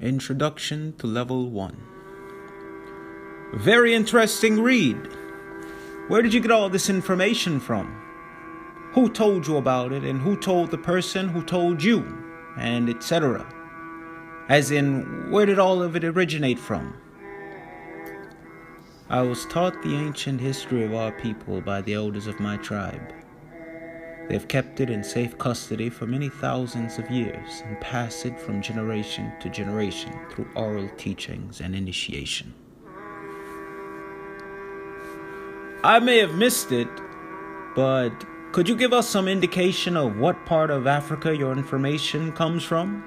Introduction to Level 1. Very interesting read. Where did you get all this information from? Who told you about it, and who told the person who told you, and etc.? As in, where did all of it originate from? I was taught the ancient history of our people by the elders of my tribe. They have kept it in safe custody for many thousands of years and passed it from generation to generation through oral teachings and initiation. I may have missed it, but could you give us some indication of what part of Africa your information comes from?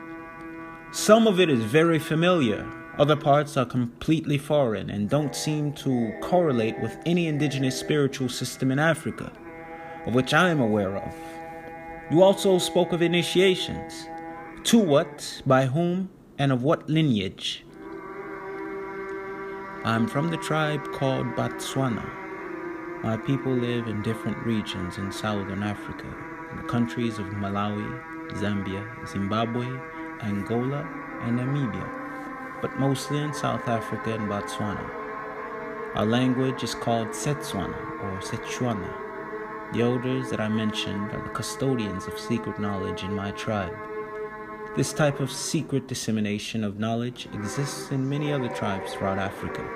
Some of it is very familiar. Other parts are completely foreign and don't seem to correlate with any indigenous spiritual system in Africa, of which I am aware of. You also spoke of initiations. To what, by whom, and of what lineage? I'm from the tribe called Botswana. My people live in different regions in southern Africa, in the countries of Malawi, Zambia, Zimbabwe, Angola, and Namibia, but mostly in South Africa and Botswana. Our language is called Setswana or Setswana. The elders that I mentioned are the custodians of secret knowledge in my tribe. This type of secret dissemination of knowledge exists in many other tribes throughout Africa.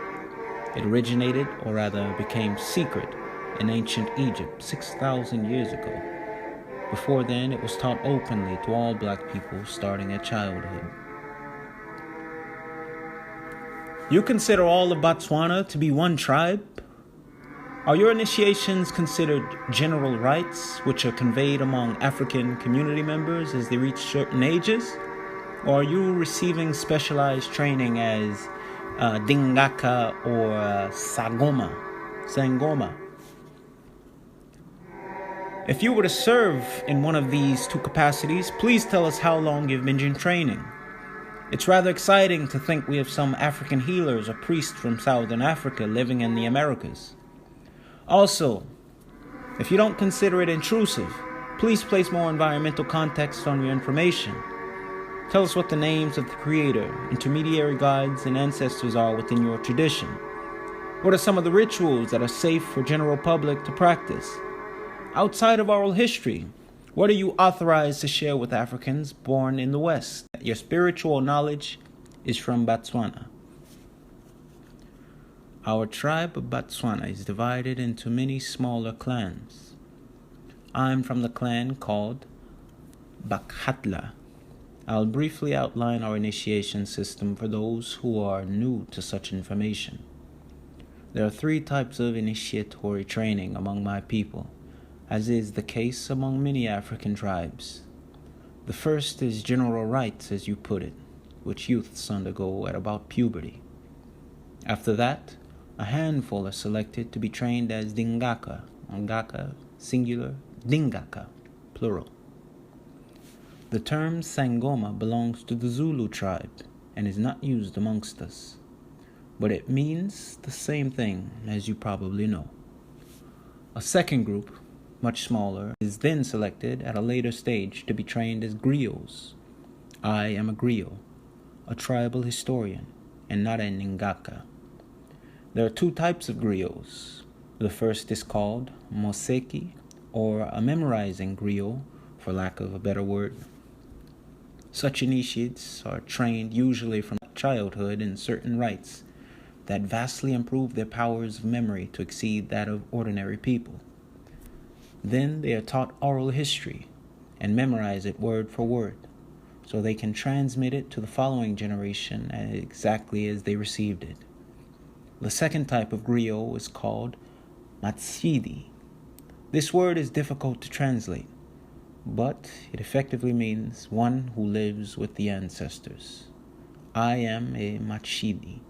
It originated, or rather became secret, in ancient Egypt 6,000 years ago. Before then, it was taught openly to all black people starting at childhood. You consider all of Botswana to be one tribe? Are your initiations considered general rites, which are conveyed among African community members as they reach certain ages? Or are you receiving specialized training as Dingaka or Sangoma? If you were to serve in one of these two capacities, please tell us how long you've been in training. It's rather exciting to think we have some African healers or priests from Southern Africa living in the Americas. Also, if you don't consider it intrusive, please place more environmental context on your information. Tell us what the names of the creator, intermediary guides, and ancestors are within your tradition. What are some of the rituals that are safe for general public to practice? Outside of oral history, what are you authorized to share with Africans born in the West? Your spiritual knowledge is from Botswana. Our tribe of Botswana is divided into many smaller clans. I'm from the clan called Bakhatla. I'll briefly outline our initiation system for those who are new to such information. There are 3 types of initiatory training among my people, as is the case among many African tribes. The first is general rites, as you put it, which youths undergo at about puberty. After that, a handful are selected to be trained as Dingaka, Ngaka, singular, Dingaka, plural. The term Sangoma belongs to the Zulu tribe and is not used amongst us, but it means the same thing, as you probably know. A second group, much smaller, is then selected at a later stage to be trained as griots. I am a griot, a tribal historian, and not an Ngaka. There are 2 types of griots. The first is called Moseki, or a memorizing griot, for lack of a better word. Such initiates are trained usually from childhood in certain rites that vastly improve their powers of memory to exceed that of ordinary people. Then they are taught oral history and memorize it word for word, so they can transmit it to the following generation exactly as they received it. The second type of griot is called Matsidi. This word is difficult to translate, but it effectively means one who lives with the ancestors. I am a Machidi.